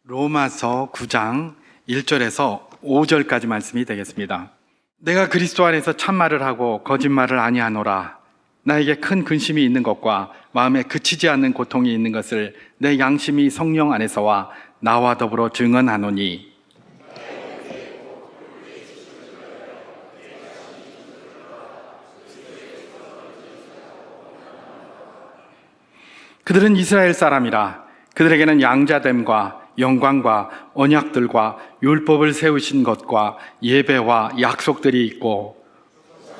로마서 9장 1절에서 5절까지 말씀이 되겠습니다. 내가 그리스도 안에서 참말을 하고 거짓말을 아니하노라. 나에게 큰 근심이 있는 것과 마음에 그치지 않는 고통이 있는 것을 내 양심이 성령 안에서와 나와 더불어 증언하노니 그들은 이스라엘 사람이라. 그들에게는 양자됨과 영광과 언약들과 율법을 세우신 것과 예배와 약속들이 있고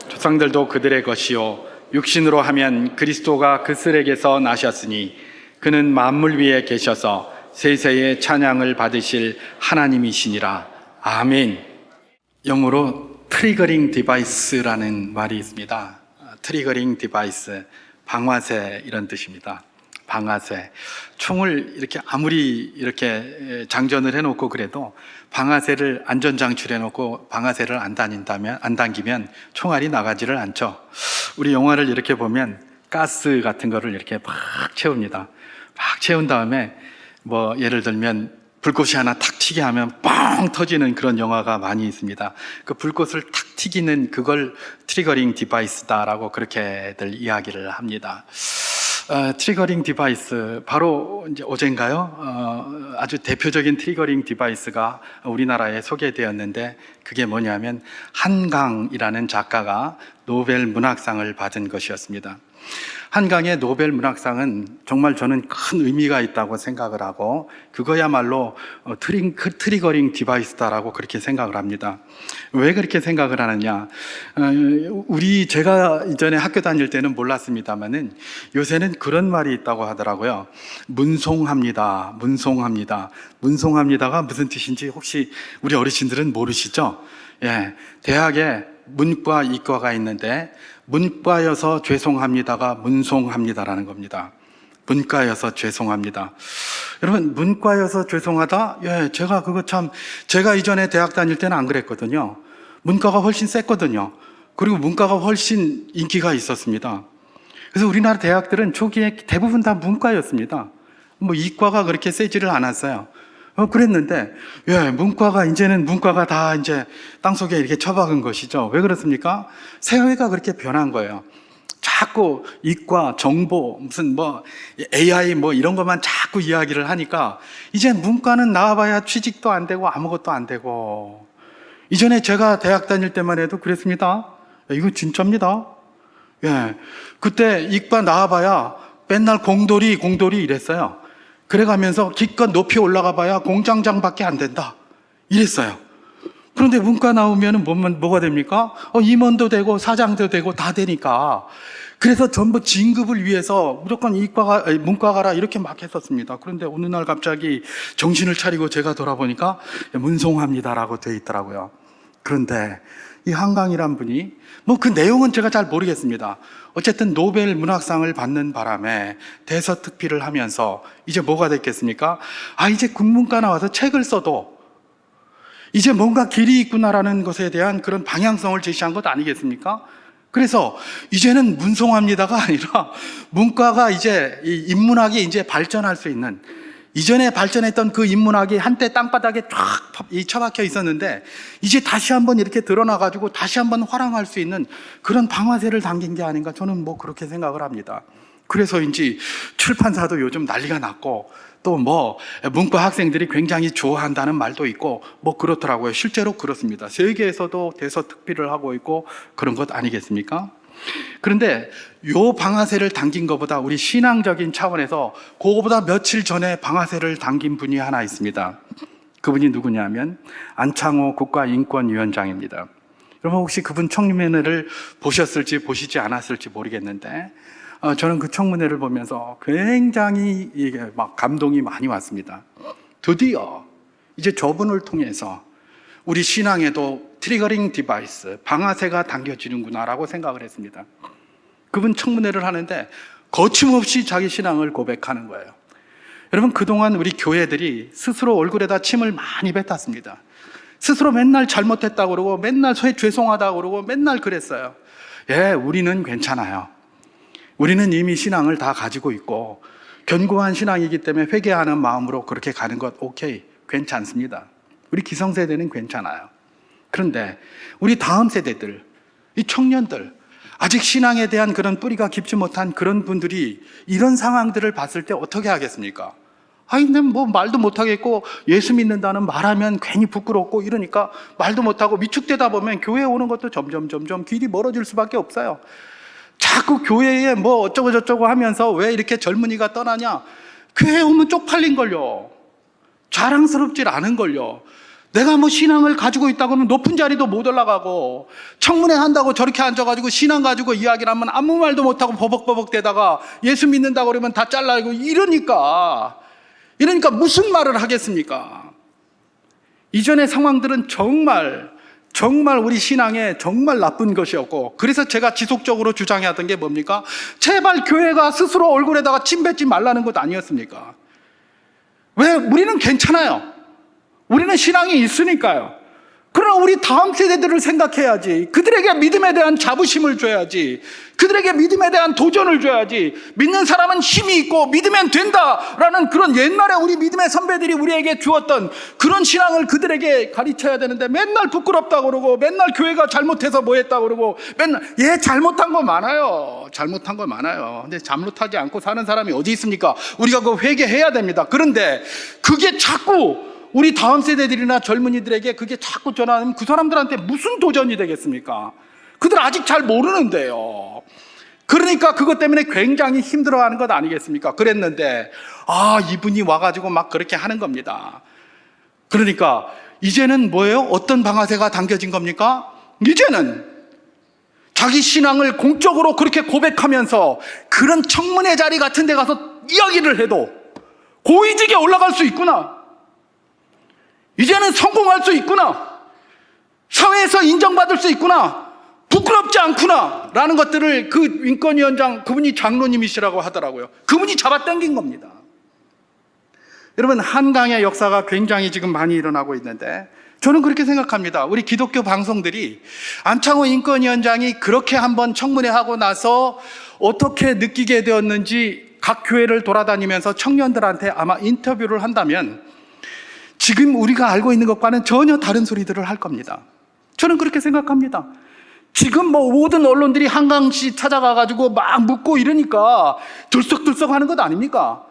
조상들도 그들의 것이요 육신으로 하면 그리스도가 그들에게서 나셨으니 그는 만물 위에 계셔서 세세의 찬양을 받으실 하나님이시니라. 아멘. 영어로 트리거링 디바이스라는 말이 있습니다. 트리거링 디바이스, 방아쇠 이런 뜻입니다. 방아쇠. 총을 이렇게 아무리 이렇게 장전을 해놓고 그래도 방아쇠를 안전장치를 해놓고 방아쇠를 안 당기면 총알이 나가지를 않죠. 우리 영화를 이렇게 보면 가스 같은 거를 이렇게 막 채웁니다. 막 채운 다음에 뭐 예를 들면 불꽃이 하나 탁 튀게 하면 뻥 터지는 그런 영화가 많이 있습니다. 그 불꽃을 탁 튀기는 그걸 트리거링 디바이스다라고 그렇게들 이야기를 합니다. 트리거링 디바이스, 바로 이제 어젠가요? 아주 대표적인 트리거링 디바이스가 우리나라에 소개되었는데 그게 뭐냐면 한강이라는 작가가 노벨 문학상을 받은 것이었습니다. 한강의 노벨 문학상은 정말 저는 큰 의미가 있다고 생각을 하고 그거야말로 트리거링 디바이스다라고 그렇게 생각을 합니다. 왜 그렇게 생각을 하느냐? 제가 이전에 학교 다닐 때는 몰랐습니다만은 요새는 그런 말이 있다고 하더라고요. 문송합니다. 문송합니다. 문송합니다가 무슨 뜻인지 혹시 우리 어르신들은 모르시죠? 예, 대학에 문과, 이과가 있는데 문과여서 죄송합니다가 문송합니다라는 겁니다. 문과여서 죄송합니다. 여러분, 문과여서 죄송하다? 예, 제가 이전에 대학 다닐 때는 안 그랬거든요. 문과가 훨씬 셌거든요. 그리고 문과가 훨씬 인기가 있었습니다. 그래서 우리나라 대학들은 초기에 대부분 다 문과였습니다. 뭐 이과가 그렇게 세지를 않았어요. 그랬는데, 예, 이제는 문과가 다 이제 땅속에 이렇게 처박은 것이죠. 왜 그렇습니까? 사회가 그렇게 변한 거예요. 자꾸 이과, 정보, 무슨 AI 이런 것만 자꾸 이야기를 하니까, 이제 문과는 나와봐야 취직도 안 되고 아무것도 안 되고. 이전에 제가 대학 다닐 때만 해도 그랬습니다. 이거 진짜입니다. 예. 그때 이과 나와봐야 맨날 공돌이 이랬어요. 그래가면서 기껏 높이 올라가 봐야 공장장밖에 안 된다 이랬어요. 그런데 문과 나오면 뭐가 됩니까? 임원도 되고 사장도 되고 다 되니까. 그래서 전부 진급을 위해서 무조건 문과 가라 이렇게 막 했었습니다. 그런데 어느 날 갑자기 정신을 차리고 제가 돌아보니까 문송합니다라고 돼 있더라고요. 그런데 이 한강이란 분이 그 내용은 제가 잘 모르겠습니다. 어쨌든 노벨 문학상을 받는 바람에 대서특필을 하면서 이제 뭐가 됐겠습니까? 이제 국문과 나와서 책을 써도 이제 뭔가 길이 있구나라는 것에 대한 그런 방향성을 제시한 것 아니겠습니까? 그래서 이제는 문송합니다가 아니라 문과가 이제 이 인문학이 이제 발전할 수 있는, 이전에 발전했던 그 인문학이 한때 땅바닥에 쫙 처박혀 있었는데 이제 다시 한번 이렇게 드러나가지고 다시 한번 활황할 수 있는 그런 방아쇠를 당긴 게 아닌가, 저는 그렇게 생각을 합니다. 그래서인지 출판사도 요즘 난리가 났고 또 문과 학생들이 굉장히 좋아한다는 말도 있고 그렇더라고요. 실제로 그렇습니다. 세계에서도 대서특필을 하고 있고 그런 것 아니겠습니까? 그런데 요 방아쇠를 당긴 것보다 우리 신앙적인 차원에서 그거보다 며칠 전에 방아쇠를 당긴 분이 하나 있습니다. 그분이 누구냐면 안창호 국가인권위원장입니다. 여러분 혹시 그분 청문회를 보셨을지 보시지 않았을지 모르겠는데 저는 그 청문회를 보면서 굉장히 감동이 많이 왔습니다. 드디어 이제 저분을 통해서 우리 신앙에도 트리거링 디바이스, 방아쇠가 당겨지는구나라고 생각을 했습니다. 그분 청문회를 하는데 거침없이 자기 신앙을 고백하는 거예요. 여러분, 그동안 우리 교회들이 스스로 얼굴에다 침을 많이 뱉었습니다. 스스로 맨날 잘못했다고 그러고 맨날 죄송하다고 그러고 맨날 그랬어요. 예, 우리는 괜찮아요. 우리는 이미 신앙을 다 가지고 있고 견고한 신앙이기 때문에 회개하는 마음으로 그렇게 가는 것 오케이. 괜찮습니다. 우리 기성세대는 괜찮아요. 그런데 우리 다음 세대들, 이 청년들, 아직 신앙에 대한 그런 뿌리가 깊지 못한 그런 분들이 이런 상황들을 봤을 때 어떻게 하겠습니까? 아니, 뭐 말도 못하겠고 예수 믿는다는 말하면 괜히 부끄럽고 이러니까 말도 못하고 위축되다 보면 교회에 오는 것도 점점 길이 멀어질 수밖에 없어요. 자꾸 교회에 뭐 어쩌고 저쩌고 하면서 왜 이렇게 젊은이가 떠나냐? 교회에 오면 쪽팔린걸요. 자랑스럽질 않은걸요. 내가 뭐 신앙을 가지고 있다고 하면 높은 자리도 못 올라가고, 청문회 한다고 저렇게 앉아가지고 신앙 가지고 이야기를 하면 아무 말도 못하고 버벅버벅 대다가 예수 믿는다고 그러면 다 잘라고 이러니까 무슨 말을 하겠습니까? 이전의 상황들은 정말 우리 신앙에 정말 나쁜 것이었고, 그래서 제가 지속적으로 주장해왔던 게 뭡니까? 제발 교회가 스스로 얼굴에다가 침 뱉지 말라는 것 아니었습니까? 왜? 우리는 괜찮아요. 우리는 신앙이 있으니까요. 그러나 우리 다음 세대들을 생각해야지. 그들에게 믿음에 대한 자부심을 줘야지. 그들에게 믿음에 대한 도전을 줘야지. 믿는 사람은 힘이 있고 믿으면 된다라는 그런 옛날에 우리 믿음의 선배들이 우리에게 주었던 그런 신앙을 그들에게 가르쳐야 되는데, 맨날 부끄럽다고 그러고 맨날 교회가 잘못해서 뭐 했다고 그러고 맨날 잘못한 거 많아요. 잘못한 거 많아요. 근데 잘못하지 않고 사는 사람이 어디 있습니까? 우리가 그거 회개해야 됩니다. 그런데 그게 자꾸 우리 다음 세대들이나 젊은이들에게 그게 자꾸 전하면 그 사람들한테 무슨 도전이 되겠습니까? 그들 아직 잘 모르는데요. 그러니까 그것 때문에 굉장히 힘들어하는 것 아니겠습니까? 그랬는데 이분이 와가지고 막 그렇게 하는 겁니다. 그러니까 이제는 뭐예요? 어떤 방아쇠가 당겨진 겁니까? 이제는 자기 신앙을 공적으로 그렇게 고백하면서 그런 청문회 자리 같은 데 가서 이야기를 해도 고위직에 올라갈 수 있구나, 이제는 성공할 수 있구나, 사회에서 인정받을 수 있구나, 부끄럽지 않구나 라는 것들을 그 인권위원장, 그분이 장로님이시라고 하더라고요. 그분이 잡아당긴 겁니다. 여러분, 한강의 역사가 굉장히 지금 많이 일어나고 있는데, 저는 그렇게 생각합니다. 우리 기독교 방송들이 안창호 인권위원장이 그렇게 한번 청문회하고 나서 어떻게 느끼게 되었는지 각 교회를 돌아다니면서 청년들한테 아마 인터뷰를 한다면 지금 우리가 알고 있는 것과는 전혀 다른 소리들을 할 겁니다. 저는 그렇게 생각합니다. 지금 뭐 모든 언론들이 한강시 찾아가가지고 막 묻고 이러니까 들썩들썩 하는 것 아닙니까?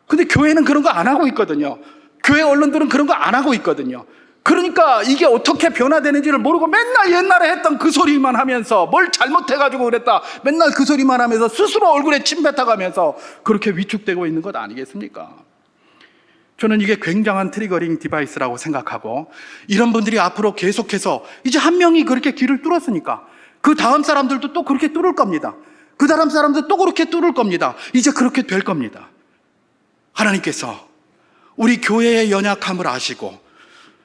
근데 교회는 그런 거 안 하고 있거든요. 교회 언론들은 그런 거 안 하고 있거든요. 그러니까 이게 어떻게 변화되는지를 모르고 맨날 옛날에 했던 그 소리만 하면서, 뭘 잘못해가지고 그랬다 맨날 그 소리만 하면서 스스로 얼굴에 침 뱉어가면서 그렇게 위축되고 있는 것 아니겠습니까? 저는 이게 굉장한 트리거링 디바이스라고 생각하고, 이런 분들이 앞으로 계속해서 이제 한 명이 그렇게 길을 뚫었으니까 그 다음 사람들도 또 그렇게 뚫을 겁니다. 그 다음 사람도 또 그렇게 뚫을 겁니다. 이제 그렇게 될 겁니다. 하나님께서 우리 교회의 연약함을 아시고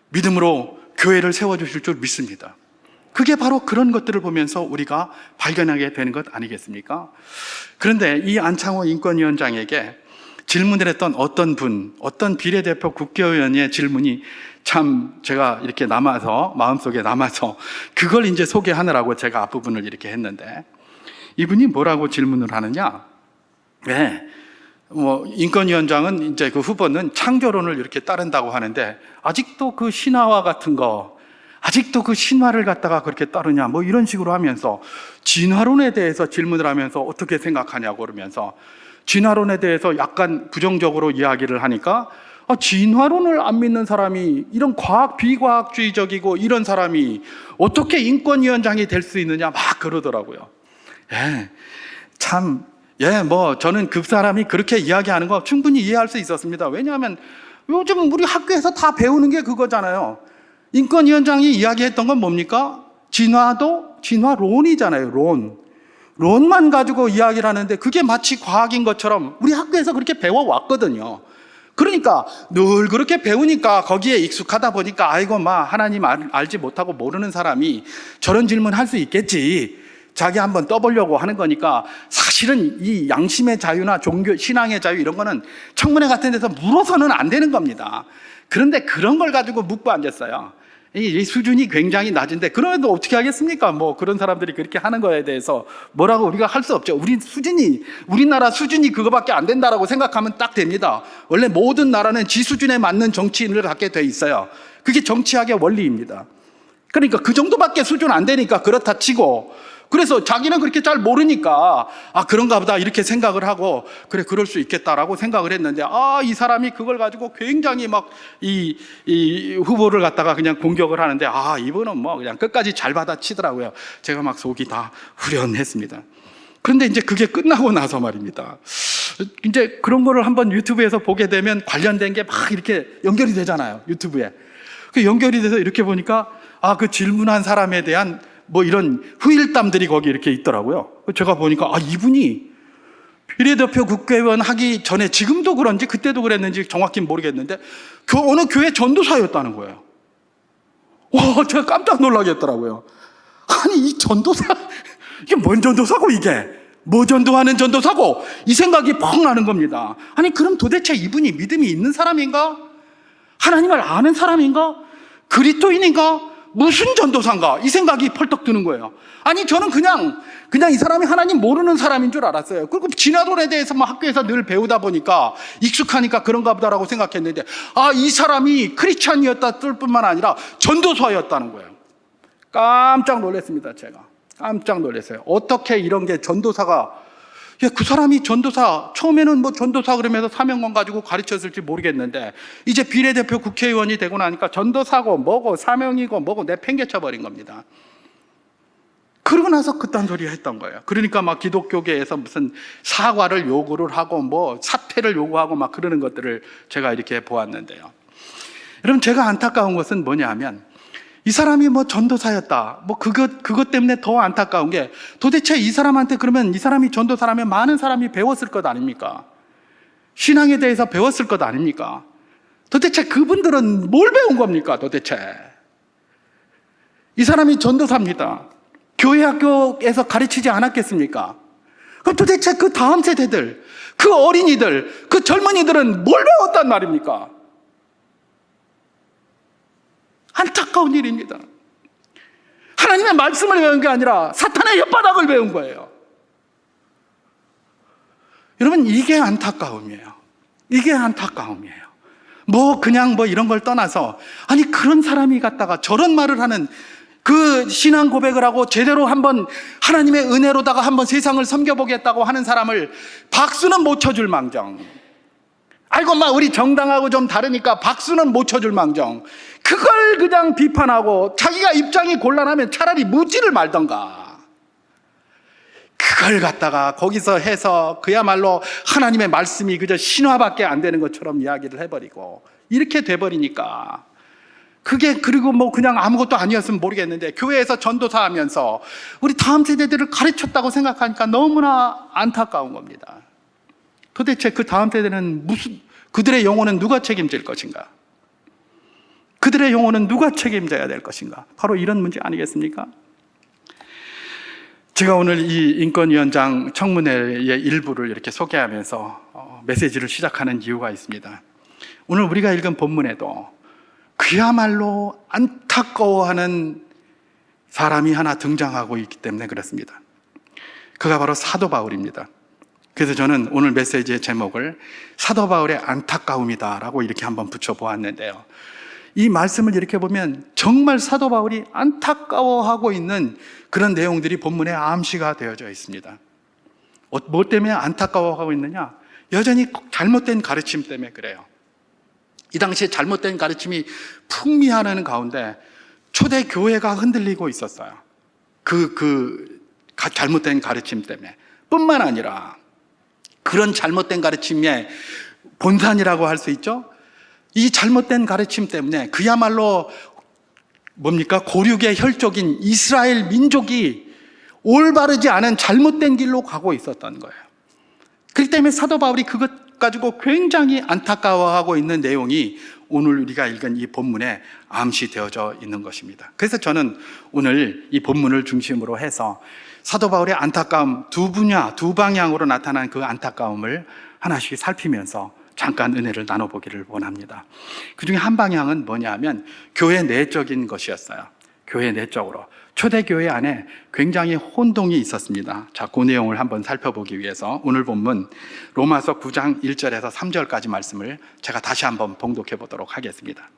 믿음으로 교회를 세워주실 줄 믿습니다. 그게 바로 그런 것들을 보면서 우리가 발견하게 되는 것 아니겠습니까? 그런데 이 안창호 인권위원장에게 질문을 했던 어떤 비례대표 국회의원의 질문이 참 제가 이렇게 마음속에 남아서 그걸 이제 소개하느라고 제가 앞부분을 이렇게 했는데, 이분이 뭐라고 질문을 하느냐? 왜? 인권위원장은 이제 그 후보는 창조론을 이렇게 따른다고 하는데, 아직도 그 신화와 같은 거, 아직도 그 신화를 갖다가 그렇게 따르냐, 뭐 이런 식으로 하면서 진화론에 대해서 질문을 하면서 어떻게 생각하냐고 그러면서, 진화론에 대해서 약간 부정적으로 이야기를 하니까 진화론을 안 믿는 사람이, 이런 비과학주의적이고 이런 사람이 어떻게 인권위원장이 될 수 있느냐 막 그러더라고요. 저는 그 사람이 그렇게 이야기하는 거 충분히 이해할 수 있었습니다. 왜냐하면 요즘 우리 학교에서 다 배우는 게 그거잖아요. 인권위원장이 이야기했던 건 뭡니까? 진화론이잖아요. 론만 가지고 이야기를 하는데 그게 마치 과학인 것처럼 우리 학교에서 그렇게 배워왔거든요. 그러니까 늘 그렇게 배우니까 거기에 익숙하다 보니까 하나님 알지 못하고 모르는 사람이 저런 질문 할 수 있겠지, 자기 한번 떠보려고 하는 거니까, 사실은 이 양심의 자유나 종교, 신앙의 자유 이런 거는 청문회 같은 데서 물어서는 안 되는 겁니다. 그런데 그런 걸 가지고 묻고 앉았어요. 이 수준이 굉장히 낮은데 그럼에도 어떻게 하겠습니까? 뭐 그런 사람들이 그렇게 하는 거에 대해서 뭐라고 우리가 할 수 없죠. 우리나라 수준이 그거밖에 안 된다라고 생각하면 딱 됩니다. 원래 모든 나라는 지 수준에 맞는 정치인을 갖게 돼 있어요. 그게 정치학의 원리입니다. 그러니까 그 정도밖에 수준 안 되니까 그렇다 치고, 그래서 자기는 그렇게 잘 모르니까 그런가 보다 이렇게 생각을 하고, 그래 그럴 수 있겠다라고 생각을 했는데, 이 사람이 그걸 가지고 굉장히 막 이 후보를 갖다가 그냥 공격을 하는데, 이분은 뭐 그냥 끝까지 잘 받아치더라고요. 제가 막 속이 다 후련했습니다. 그런데 이제 그게 끝나고 나서 말입니다, 이제 그런 거를 한번 유튜브에서 보게 되면 관련된 게 막 이렇게 연결이 되잖아요, 유튜브에. 그 연결이 돼서 이렇게 보니까 그 질문한 사람에 대한 뭐 이런 후일담들이 거기 이렇게 있더라고요. 제가 보니까 이분이 비례대표 국회의원 하기 전에, 지금도 그런지 그때도 그랬는지 정확히 모르겠는데 어느 교회 전도사였다는 거예요. 와, 제가 깜짝 놀라겠더라고요. 아니 이 전도사, 이게 뭔 전도사고, 이게 뭐 전도하는 전도사고, 이 생각이 펑 나는 겁니다. 아니 그럼 도대체 이분이 믿음이 있는 사람인가? 하나님을 아는 사람인가? 그리스도인인가? 무슨 전도사인가? 이 생각이 펄떡 드는 거예요. 아니 저는 그냥 이 사람이 하나님 모르는 사람인 줄 알았어요. 그리고 진화론에 대해서 학교에서 늘 배우다 보니까 익숙하니까 그런가 보다라고 생각했는데, 이 사람이 크리스찬이었을 뿐만 아니라 전도사였다는 거예요. 깜짝 놀랐습니다. 제가 깜짝 놀랐어요. 어떻게 이런 게 전도사가, 그 사람이 전도사, 처음에는 뭐 전도사 그러면서 사명만 가지고 가르쳤을지 모르겠는데, 이제 비례대표 국회의원이 되고 나니까 전도사고 뭐고 사명이고 뭐고 내팽개쳐 버린 겁니다. 그러고 나서 그딴 소리 했던 거예요. 그러니까 막 기독교계에서 무슨 사과를 요구를 하고 뭐 사퇴를 요구하고 막 그러는 것들을 제가 이렇게 보았는데요. 여러분, 제가 안타까운 것은 뭐냐 하면, 이 사람이 뭐 전도사였다, 뭐 그것 때문에 더 안타까운 게, 도대체 이 사람한테, 그러면 이 사람이 전도사라면 많은 사람이 배웠을 것 아닙니까? 신앙에 대해서 배웠을 것 아닙니까? 도대체 그분들은 뭘 배운 겁니까, 도대체? 이 사람이 전도사입니다. 교회 학교에서 가르치지 않았겠습니까? 그럼 도대체 그 다음 세대들, 그 어린이들, 그 젊은이들은 뭘 배웠단 말입니까? 안타까운 일입니다. 하나님의 말씀을 배운 게 아니라 사탄의 혓바닥을 배운 거예요. 여러분, 이게 안타까움이에요. 이게 안타까움이에요. 그냥 이런 걸 떠나서, 아니 그런 사람이 갖다가 저런 말을 하는, 그 신앙 고백을 하고 제대로 한번 하나님의 은혜로다가 한번 세상을 섬겨보겠다고 하는 사람을 박수는 못 쳐줄 망정, 알고 우리 정당하고 좀 다르니까 박수는 못 쳐줄 망정, 그걸 그냥 비판하고 자기가 입장이 곤란하면 차라리 묻지를 말던가, 그걸 갖다가 거기서 해서 그야말로 하나님의 말씀이 그저 신화밖에 안 되는 것처럼 이야기를 해버리고, 이렇게 돼버리니까 그게, 그리고 그냥 아무것도 아니었으면 모르겠는데 교회에서 전도사 하면서 우리 다음 세대들을 가르쳤다고 생각하니까 너무나 안타까운 겁니다. 도대체 그 다음 세대는 그들의 영혼은 누가 책임질 것인가? 그들의 영혼은 누가 책임져야 될 것인가? 바로 이런 문제 아니겠습니까? 제가 오늘 이 인권위원장 청문회의 일부를 이렇게 소개하면서 메시지를 시작하는 이유가 있습니다. 오늘 우리가 읽은 본문에도 그야말로 안타까워하는 사람이 하나 등장하고 있기 때문에 그렇습니다. 그가 바로 사도 바울입니다. 그래서 저는 오늘 메시지의 제목을 사도 바울의 안타까움이다라고 이렇게 한번 붙여보았는데요. 이 말씀을 이렇게 보면 정말 사도 바울이 안타까워하고 있는 그런 내용들이 본문에 암시가 되어져 있습니다. 뭐 때문에 안타까워하고 있느냐? 여전히 잘못된 가르침 때문에 그래요. 이 당시에 잘못된 가르침이 풍미하는 가운데 초대 교회가 흔들리고 있었어요. 잘못된 가르침 때문에. 뿐만 아니라 그런 잘못된 가르침의 본산이라고 할 수 있죠. 이 잘못된 가르침 때문에 그야말로 고륙의 혈족인 이스라엘 민족이 올바르지 않은 잘못된 길로 가고 있었던 거예요. 그렇기 때문에 사도 바울이 그것 가지고 굉장히 안타까워하고 있는 내용이 오늘 우리가 읽은 이 본문에 암시되어져 있는 것입니다. 그래서 저는 오늘 이 본문을 중심으로 해서 사도 바울의 안타까움, 두 방향으로 나타난 그 안타까움을 하나씩 살피면서 잠깐 은혜를 나눠보기를 원합니다. 그 중에 한 방향은 뭐냐면 교회 내적인 것이었어요. 교회 내적으로. 초대교회 안에 굉장히 혼동이 있었습니다. 자, 그 내용을 한번 살펴보기 위해서 오늘 본문 로마서 9장 1절에서 3절까지 말씀을 제가 다시 한번 봉독해 보도록 하겠습니다.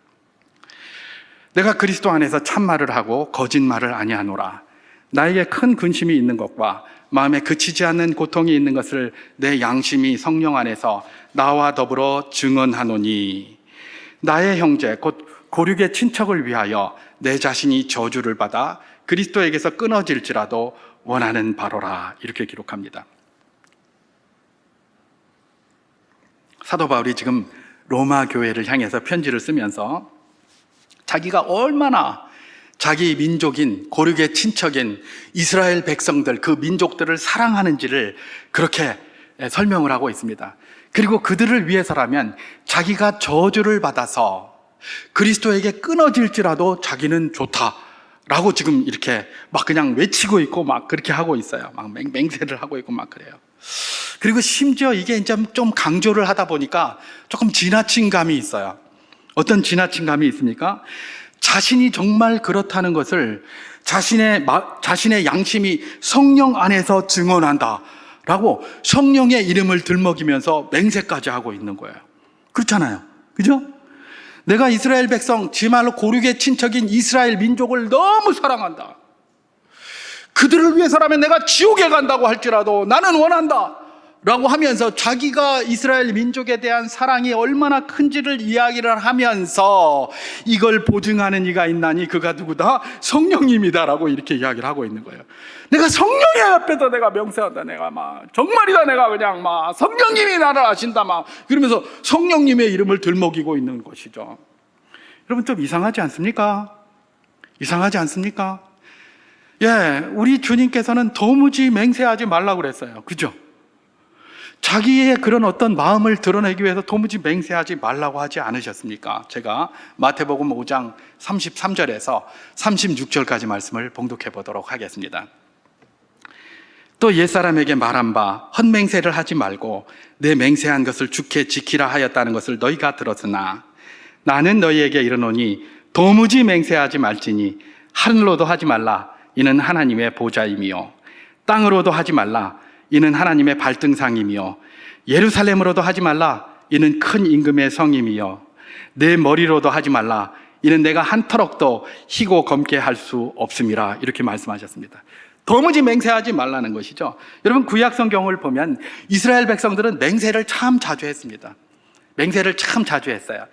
내가 그리스도 안에서 참말을 하고 거짓말을 아니하노라. 나에게 큰 근심이 있는 것과 마음에 그치지 않는 고통이 있는 것을 내 양심이 성령 안에서 나와 더불어 증언하노니, 나의 형제 곧 고륙의 친척을 위하여 내 자신이 저주를 받아 그리스도에게서 끊어질지라도 원하는 바로라. 이렇게 기록합니다. 사도 바울이 지금 로마 교회를 향해서 편지를 쓰면서 자기가 얼마나 자기 민족인 고륙의 친척인 이스라엘 백성들, 그 민족들을 사랑하는지를 그렇게 설명을 하고 있습니다. 그리고 그들을 위해서라면 자기가 저주를 받아서 그리스도에게 끊어질지라도 자기는 좋다라고 지금 이렇게 막 그냥 외치고 있고 막 그렇게 하고 있어요. 막 맹세를 하고 있고 막 그래요. 그리고 심지어 이게 이제 좀 강조를 하다 보니까 조금 지나친 감이 있어요. 어떤 지나친 감이 있습니까? 자신이 정말 그렇다는 것을 자신의 양심이 성령 안에서 증언한다 라고 성령의 이름을 들먹이면서 맹세까지 하고 있는 거예요. 그렇잖아요. 그죠? 내가 이스라엘 백성, 지말로 고륙의 친척인 이스라엘 민족을 너무 사랑한다. 그들을 위해서라면 내가 지옥에 간다고 할지라도 나는 원한다 라고 하면서 자기가 이스라엘 민족에 대한 사랑이 얼마나 큰지를 이야기를 하면서 이걸 보증하는 이가 있나니 그가 누구다? 성령님이다 라고 이렇게 이야기를 하고 있는 거예요. 내가 성령의 앞에서 내가 명세한다. 내가 막 정말이다. 내가 그냥 막 성령님이 나를 아신다. 막 그러면서 성령님의 이름을 들먹이고 있는 것이죠. 여러분 좀 이상하지 않습니까? 이상하지 않습니까? 예, 우리 주님께서는 도무지 맹세하지 말라고 그랬어요. 그죠? 자기의 그런 어떤 마음을 드러내기 위해서 도무지 맹세하지 말라고 하지 않으셨습니까? 제가 마태복음 5장 33절에서 36절까지 말씀을 봉독해 보도록 하겠습니다. 또 옛사람에게 말한 바 헛맹세를 하지 말고 내 맹세한 것을 주께 지키라 하였다는 것을 너희가 들었으나 나는 너희에게 이르노니 도무지 맹세하지 말지니 하늘로도 하지 말라 이는 하나님의 보좌임이요 땅으로도 하지 말라 이는 하나님의 발등상이며 예루살렘으로도 하지 말라 이는 큰 임금의 성임이요 내 머리로도 하지 말라 이는 내가 한 터럭도 희고 검게 할 수 없음이라. 이렇게 말씀하셨습니다. 도무지 맹세하지 말라는 것이죠. 여러분 구약 성경을 보면 이스라엘 백성들은 맹세를 참 자주 했습니다. 맹세를 참 자주 했어요.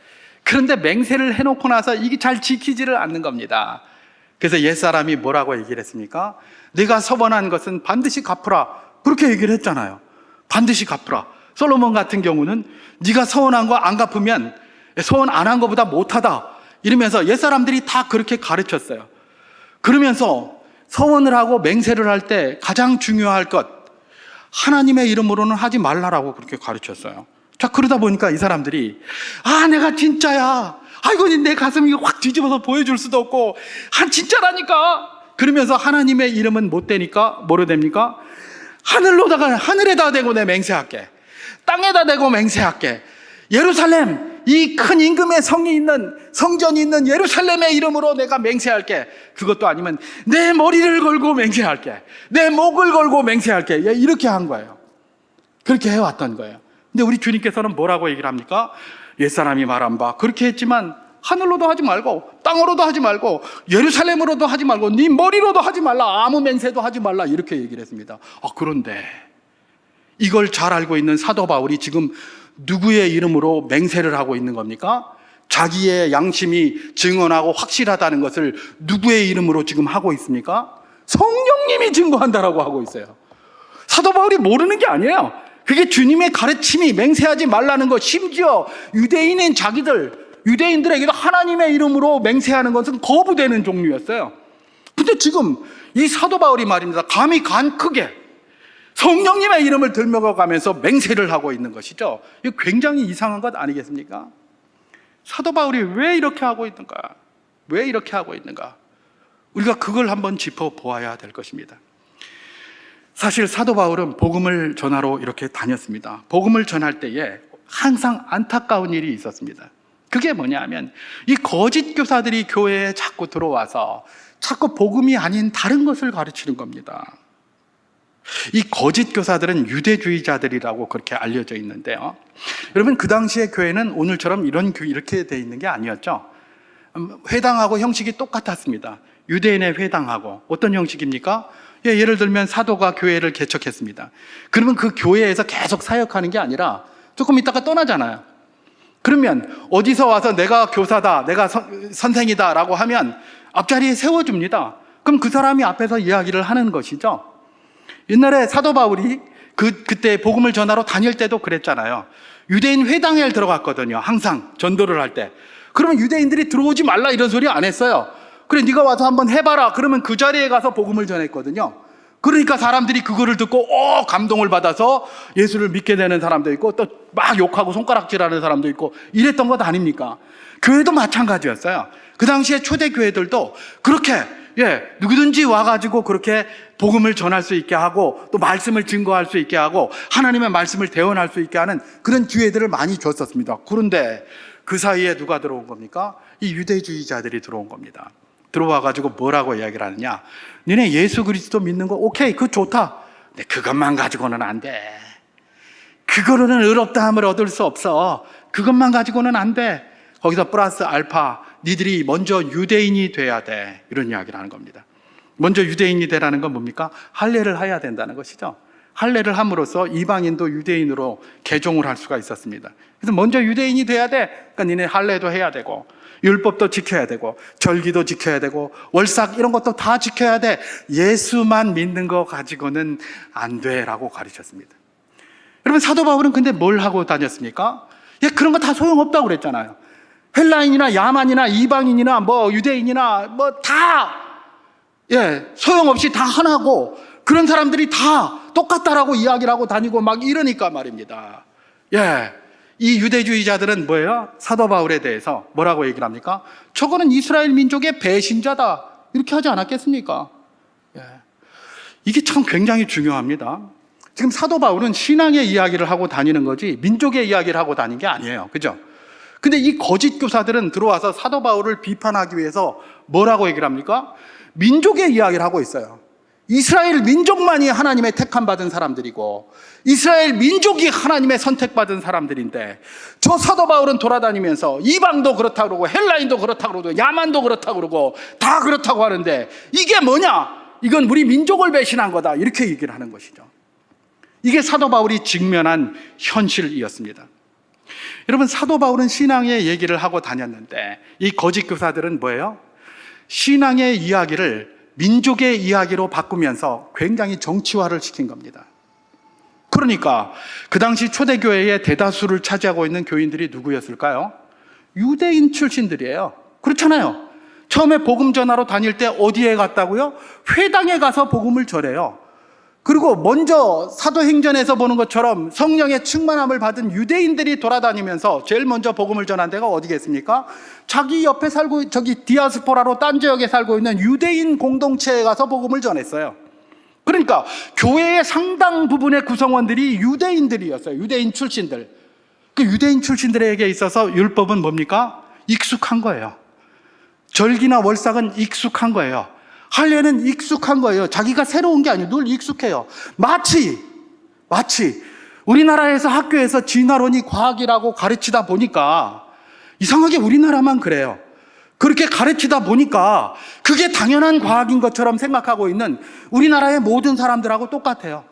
그런데 맹세를 해놓고 나서 이게 잘 지키지를 않는 겁니다. 그래서 옛사람이 뭐라고 얘기를 했습니까? 네가 서원한 것은 반드시 갚으라. 그렇게 얘기를 했잖아요. 반드시 갚으라. 솔로몬 같은 경우는 네가 서원한 거 안 갚으면 서원 안 한 것보다 못하다 이러면서 옛사람들이 다 그렇게 가르쳤어요. 그러면서 서원을 하고 맹세를 할 때 가장 중요할 것 하나님의 이름으로는 하지 말라라고 그렇게 가르쳤어요. 자, 그러다 보니까 이 사람들이 내가 진짜야. 아이고 내 가슴이 확 뒤집어서 보여줄 수도 없고 진짜라니까. 그러면서 하나님의 이름은 못 대니까 뭐로 됩니까? 하늘에다 대고 내 맹세할게. 땅에다 대고 맹세할게. 예루살렘, 이 큰 임금의 성이 있는 성전이 있는 예루살렘의 이름으로 내가 맹세할게. 그것도 아니면 내 머리를 걸고 맹세할게. 내 목을 걸고 맹세할게. 이렇게 한 거예요. 그렇게 해왔던 거예요. 근데 우리 주님께서는 뭐라고 얘기를 합니까? 옛사람이 말한 바 그렇게 했지만 하늘로도 하지 말고 땅으로도 하지 말고 예루살렘으로도 하지 말고 네 머리로도 하지 말라. 아무 맹세도 하지 말라. 이렇게 얘기를 했습니다. 그런데 이걸 잘 알고 있는 사도 바울이 지금 누구의 이름으로 맹세를 하고 있는 겁니까? 자기의 양심이 증언하고 확실하다는 것을 누구의 이름으로 지금 하고 있습니까? 성령님이 증거한다라고 하고 있어요. 사도 바울이 모르는 게 아니에요. 그게 주님의 가르침이 맹세하지 말라는 것, 심지어 유대인들에게도 하나님의 이름으로 맹세하는 것은 거부되는 종류였어요. 근데 지금 이 사도 바울이 말입니다. 감히 간 크게 성령님의 이름을 들먹어가면서 맹세를 하고 있는 것이죠. 이거 굉장히 이상한 것 아니겠습니까? 사도 바울이 왜 이렇게 하고 있는가? 왜 이렇게 하고 있는가? 우리가 그걸 한번 짚어보아야 될 것입니다. 사실 사도 바울은 복음을 전하러 이렇게 다녔습니다. 복음을 전할 때에 항상 안타까운 일이 있었습니다. 그게 뭐냐면 이 거짓 교사들이 교회에 자꾸 들어와서 자꾸 복음이 아닌 다른 것을 가르치는 겁니다. 이 거짓 교사들은 유대주의자들이라고 그렇게 알려져 있는데요. 여러분, 그 당시의 교회는 오늘처럼 이렇게 돼 있는 게 아니었죠. 회당하고 형식이 똑같았습니다. 유대인의 회당하고 어떤 형식입니까? 예를 들면 사도가 교회를 개척했습니다. 그러면 그 교회에서 계속 사역하는 게 아니라 조금 있다가 떠나잖아요. 그러면 어디서 와서 내가 교사다, 내가 선생이다 라고 하면 앞자리에 세워줍니다. 그럼 그 사람이 앞에서 이야기를 하는 것이죠. 옛날에 사도 바울이 그때 복음을 전하러 다닐 때도 그랬잖아요. 유대인 회당에 들어갔거든요. 항상 전도를 할 때. 그러면 유대인들이 들어오지 말라 이런 소리 안 했어요. 그래, 네가 와서 한번 해봐라. 그러면 그 자리에 가서 복음을 전했거든요. 그러니까 사람들이 그거를 듣고 감동을 받아서 예수를 믿게 되는 사람도 있고 또 막 욕하고 손가락질하는 사람도 있고 이랬던 것 아닙니까? 교회도 마찬가지였어요. 그 당시에 초대교회들도 그렇게 누구든지 와가지고 그렇게 복음을 전할 수 있게 하고 또 말씀을 증거할 수 있게 하고 하나님의 말씀을 대언할 수 있게 하는 그런 기회들을 많이 줬었습니다. 그런데 그 사이에 누가 들어온 겁니까? 이 유대주의자들이 들어온 겁니다. 들어와가지고 뭐라고 이야기를 하느냐? 너네 예수 그리스도 믿는 거 오케이, 그거 좋다. 근데 그것만 가지고는 안 돼. 그거로는 의롭다함을 얻을 수 없어. 그것만 가지고는 안 돼. 거기서 플러스 알파, 니들이 먼저 유대인이 돼야 돼. 이런 이야기를 하는 겁니다. 먼저 유대인이 되라는 건 뭡니까? 할례를 해야 된다는 것이죠. 할례를 함으로써 이방인도 유대인으로 개종을 할 수가 있었습니다. 그래서 먼저 유대인이 돼야 돼. 그러니까 니네 할례도 해야 되고 율법도 지켜야 되고 절기도 지켜야 되고 월삭 이런 것도 다 지켜야 돼. 예수만 믿는 거 가지고는 안 돼라고 가르쳤습니다. 여러분, 사도 바울은 근데 뭘 하고 다녔습니까? 그런 거 다 소용없다고 그랬잖아요. 헬라인이나 야만이나 이방인이나 뭐 유대인이나 뭐 다 소용없이 다 하나고 그런 사람들이 다 똑같다라고 이야기를 하고 다니고 막 이러니까 말입니다. 이 유대주의자들은 뭐예요? 사도 바울에 대해서 뭐라고 얘기를 합니까? 저거는 이스라엘 민족의 배신자다 이렇게 하지 않았겠습니까? 이게 참 굉장히 중요합니다. 지금 사도 바울은 신앙의 이야기를 하고 다니는 거지 민족의 이야기를 하고 다니는 게 아니에요. 그죠? 근데 이 거짓 교사들은 들어와서 사도 바울을 비판하기 위해서 뭐라고 얘기를 합니까? 민족의 이야기를 하고 있어요. 이스라엘 민족만이 하나님의 택함받은 사람들이고 이스라엘 민족이 하나님의 선택받은 사람들인데 저 사도 바울은 돌아다니면서 이방도 그렇다고 그러고 헬라인도 그렇다고 그러고 야만도 그렇다고 그러고 다 그렇다고 하는데 이게 뭐냐? 이건 우리 민족을 배신한 거다 이렇게 얘기를 하는 것이죠. 이게 사도 바울이 직면한 현실이었습니다. 여러분, 사도 바울은 신앙의 얘기를 하고 다녔는데 이 거짓 교사들은 뭐예요? 신앙의 이야기를 민족의 이야기로 바꾸면서 굉장히 정치화를 시킨 겁니다. 그러니까 그 당시 초대교회의 대다수를 차지하고 있는 교인들이 누구였을까요? 유대인 출신들이에요. 그렇잖아요. 처음에 복음 전하러 다닐 때 어디에 갔다고요? 회당에 가서 복음을 전해요. 그리고 먼저 사도행전에서 보는 것처럼 성령의 충만함을 받은 유대인들이 돌아다니면서 제일 먼저 복음을 전한 데가 어디겠습니까? 자기 옆에 살고 디아스포라로 딴 지역에 살고 있는 유대인 공동체에 가서 복음을 전했어요. 그러니까 교회의 상당 부분의 구성원들이 유대인들이었어요. 유대인 출신들. 그 유대인 출신들에게 있어서 율법은 뭡니까? 익숙한 거예요. 절기나 월삭은 익숙한 거예요. 할례는 익숙한 거예요. 자기가 새로운 게 아니에요. 늘 익숙해요. 마치 우리나라에서 학교에서 진화론이 과학이라고 가르치다 보니까 이상하게 우리나라만 그래요. 그렇게 가르치다 보니까 그게 당연한 과학인 것처럼 생각하고 있는 우리나라의 모든 사람들하고 똑같아요.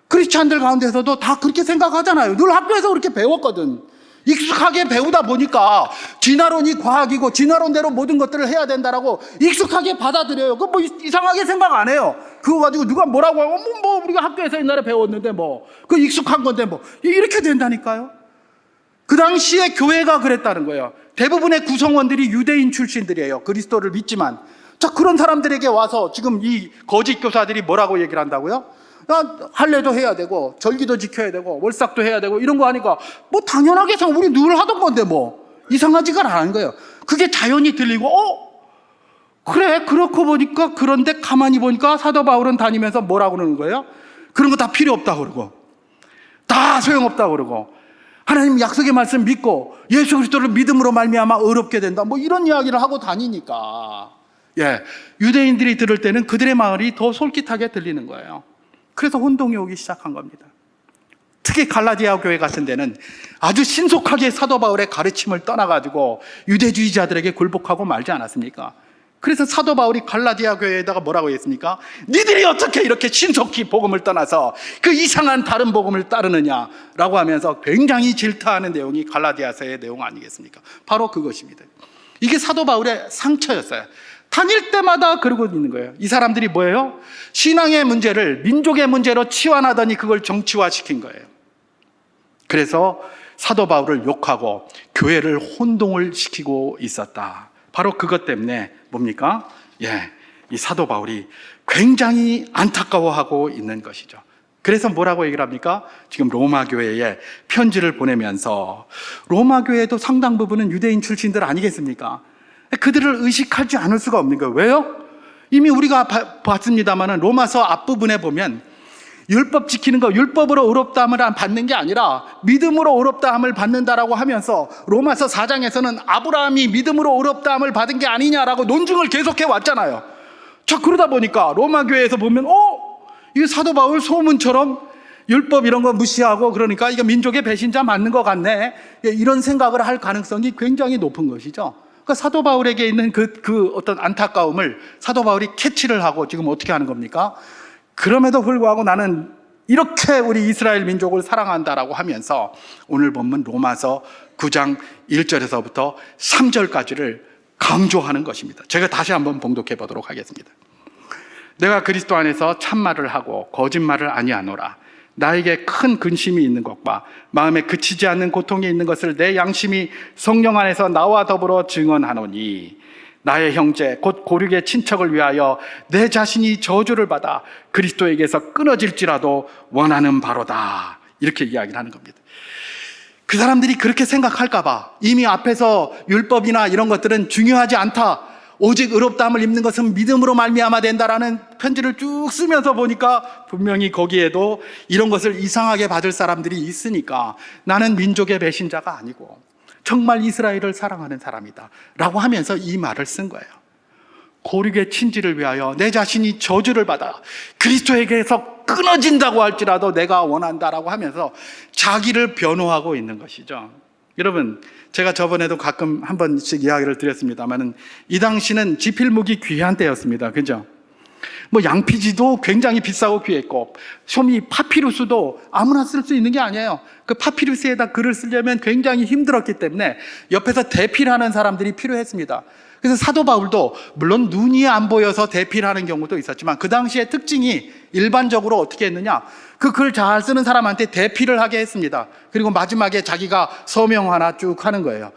크리스찬들 가운데서도 다 그렇게 생각하잖아요. 늘 학교에서 그렇게 배웠거든. 익숙하게 배우다 보니까 진화론이 과학이고 진화론대로 모든 것들을 해야 된다라고 익숙하게 받아들여요. 그거 뭐 이상하게 생각 안 해요. 그거 가지고 누가 뭐라고 하고 뭐 우리가 학교에서 옛날에 배웠는데 그 익숙한 건데 이렇게 된다니까요. 그 당시에 교회가 그랬다는 거예요. 대부분의 구성원들이 유대인 출신들이에요. 그리스도를 믿지만. 자, 그런 사람들에게 와서 지금 이 거짓 교사들이 뭐라고 얘기를 한다고요? 할례도 해야 되고 절기도 지켜야 되고 월삭도 해야 되고 이런 거 하니까 당연하게 우리 늘 하던 건데 이상하지가 않은 거예요. 그게 자연히 들리고 그래 그렇고 보니까 그런데 가만히 보니까 사도 바울은 다니면서 뭐라고 그러는 거예요? 그런 거 다 필요 없다고 그러고 다 소용없다고 그러고 하나님 약속의 말씀 믿고 예수 그리스도를 믿음으로 말미암아 의롭게 된다. 뭐 이런 이야기를 하고 다니니까 유대인들이 들을 때는 그들의 말이 더 솔깃하게 들리는 거예요. 그래서 혼동이 오기 시작한 겁니다. 특히 갈라디아 교회 같은 데는 아주 신속하게 사도 바울의 가르침을 떠나가지고 유대주의자들에게 굴복하고 말지 않았습니까? 그래서 사도 바울이 갈라디아 교회에다가 뭐라고 했습니까? 니들이 어떻게 이렇게 신속히 복음을 떠나서 그 이상한 다른 복음을 따르느냐라고 하면서 굉장히 질타하는 내용이 갈라디아서의 내용 아니겠습니까? 바로 그것입니다. 이게 사도 바울의 상처였어요. 다닐 때마다 그러고 있는 거예요. 이 사람들이 뭐예요? 신앙의 문제를 민족의 문제로 치환하더니 그걸 정치화시킨 거예요. 그래서 사도 바울을 욕하고 교회를 혼동을 시키고 있었다. 바로 그것 때문에 뭡니까? 이 사도 바울이 굉장히 안타까워하고 있는 것이죠. 그래서 뭐라고 얘기를 합니까? 지금 로마 교회에 편지를 보내면서 로마 교회도 상당 부분은 유대인 출신들 아니겠습니까? 그들을 의식하지 않을 수가 없는 거예요. 왜요? 이미 우리가 봤습니다만 로마서 앞부분에 보면 율법 지키는 거, 율법으로 의롭다함을 받는 게 아니라 믿음으로 의롭다함을 받는다라고 하면서 로마서 4장에서는 아브라함이 믿음으로 의롭다함을 받은 게 아니냐라고 논증을 계속해 왔잖아요. 자, 그러다 보니까 로마 교회에서 보면 이 사도 바울 소문처럼 율법 이런 거 무시하고 그러니까 이거 민족의 배신자 맞는 것 같네, 이런 생각을 할 가능성이 굉장히 높은 것이죠. 그러니까 사도 바울에게 있는 그 어떤 안타까움을 사도 바울이 캐치를 하고 지금 어떻게 하는 겁니까? 그럼에도 불구하고 나는 이렇게 우리 이스라엘 민족을 사랑한다라고 하면서 오늘 본문 로마서 9장 1절에서부터 3절까지를 강조하는 것입니다. 제가 다시 한번 봉독해 보도록 하겠습니다. 내가 그리스도 안에서 참말을 하고 거짓말을 아니하노라. 나에게 큰 근심이 있는 것과 마음에 그치지 않는 고통이 있는 것을 내 양심이 성령 안에서 나와 더불어 증언하노니 나의 형제 곧 고륙의 친척을 위하여 내 자신이 저주를 받아 그리스도에게서 끊어질지라도 원하는 바로다. 이렇게 이야기를 하는 겁니다. 그 사람들이 그렇게 생각할까 봐 이미 앞에서 율법이나 이런 것들은 중요하지 않다, 오직 의롭다함을 입는 것은 믿음으로 말미암아 된다라는 편지를 쭉 쓰면서 보니까 분명히 거기에도 이런 것을 이상하게 받을 사람들이 있으니까 나는 민족의 배신자가 아니고 정말 이스라엘을 사랑하는 사람이다 라고 하면서 이 말을 쓴 거예요. 고륙의 친지를 위하여 내 자신이 저주를 받아 그리스도에게서 끊어진다고 할지라도 내가 원한다라고 하면서 자기를 변호하고 있는 것이죠. 여러분, 제가 저번에도 가끔 한 번씩 이야기를 드렸습니다만 이 당시는 지필목이 귀한 때였습니다. 그죠? 뭐 양피지도 굉장히 비싸고 귀했고 소미 파피루스도 아무나 쓸 수 있는 게 아니에요. 그 파피루스에다 글을 쓰려면 굉장히 힘들었기 때문에 옆에서 대필하는 사람들이 필요했습니다. 그래서 사도 바울도 물론 눈이 안 보여서 대필하는 경우도 있었지만 그 당시의 특징이 일반적으로 어떻게 했느냐, 그 글 잘 쓰는 사람한테 대필을 하게 했습니다. 그리고 마지막에 자기가 서명 하나 쭉 하는 거예요.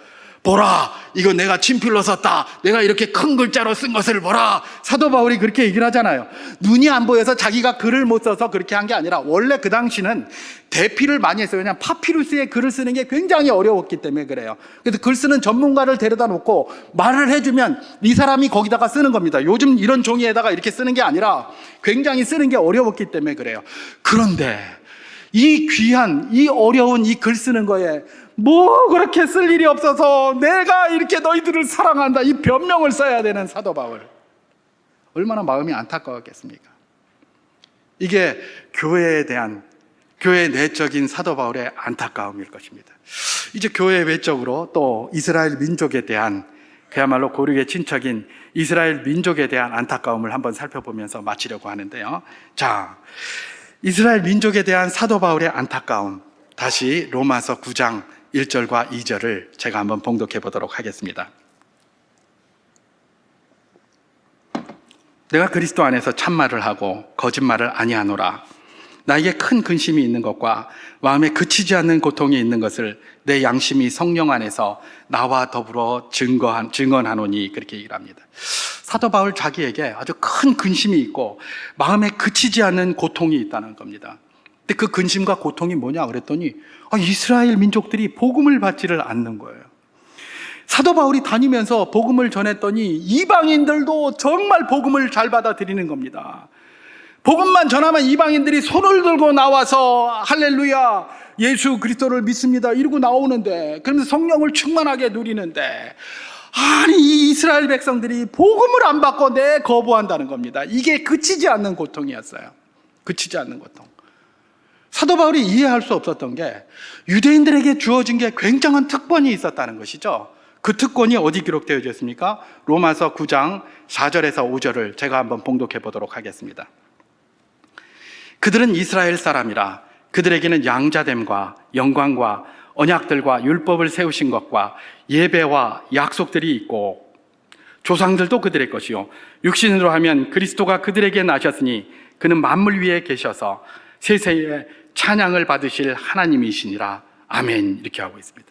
보라, 이거 내가 친필로 썼다, 내가 이렇게 큰 글자로 쓴 것을 보라. 사도 바울이 그렇게 얘기를 하잖아요. 눈이 안 보여서 자기가 글을 못 써서 그렇게 한 게 아니라 원래 그 당시는 대필을 많이 했어요. 왜냐하면 파피루스에 글을 쓰는 게 굉장히 어려웠기 때문에 그래요. 그래서 글 쓰는 전문가를 데려다 놓고 말을 해주면 이 사람이 거기다가 쓰는 겁니다. 요즘 이런 종이에다가 이렇게 쓰는 게 아니라 굉장히 쓰는 게 어려웠기 때문에 그래요. 그런데 이 귀한, 이 어려운 이 글 쓰는 거에 뭐 그렇게 쓸 일이 없어서 내가 이렇게 너희들을 사랑한다, 이 변명을 써야 되는 사도 바울, 얼마나 마음이 안타까웠겠습니까? 이게 교회에 대한, 교회 내적인 사도 바울의 안타까움일 것입니다. 이제 교회 외적으로 또 이스라엘 민족에 대한, 그야말로 고륙의 친척인 이스라엘 민족에 대한 안타까움을 한번 살펴보면서 마치려고 하는데요. 자, 이스라엘 민족에 대한 사도 바울의 안타까움, 다시 로마서 9장 1절과 2절을 제가 한번 봉독해 보도록 하겠습니다. 내가 그리스도 안에서 참말을 하고 거짓말을 아니하노라. 나에게 큰 근심이 있는 것과 마음에 그치지 않는 고통이 있는 것을 내 양심이 성령 안에서 나와 더불어 증언하노니, 그렇게 얘기를 합니다. 사도 바울 자기에게 아주 큰 근심이 있고 마음에 그치지 않는 고통이 있다는 겁니다. 근데 그 근심과 고통이 뭐냐 그랬더니 이스라엘 민족들이 복음을 받지를 않는 거예요. 사도 바울이 다니면서 복음을 전했더니 이방인들도 정말 복음을 잘 받아들이는 겁니다. 복음만 전하면 이방인들이 손을 들고 나와서 할렐루야 예수 그리스도를 믿습니다 이러고 나오는데, 그러면서 성령을 충만하게 누리는데, 아니 이 이스라엘 백성들이 복음을 안 받고 내 거부한다는 겁니다. 이게 그치지 않는 고통이었어요. 그치지 않는 고통. 사도 바울이 이해할 수 없었던 게 유대인들에게 주어진 게 굉장한 특권이 있었다는 것이죠. 그 특권이 어디 기록되어 있습니까? 로마서 9장 4절에서 5절을 제가 한번 봉독해 보도록 하겠습니다. 그들은 이스라엘 사람이라 그들에게는 양자됨과 영광과 언약들과 율법을 세우신 것과 예배와 약속들이 있고 조상들도 그들의 것이요 육신으로 하면 그리스도가 그들에게 나셨으니 그는 만물 위에 계셔서 세세에 찬양을 받으실 하나님이시니라. 아멘. 이렇게 하고 있습니다.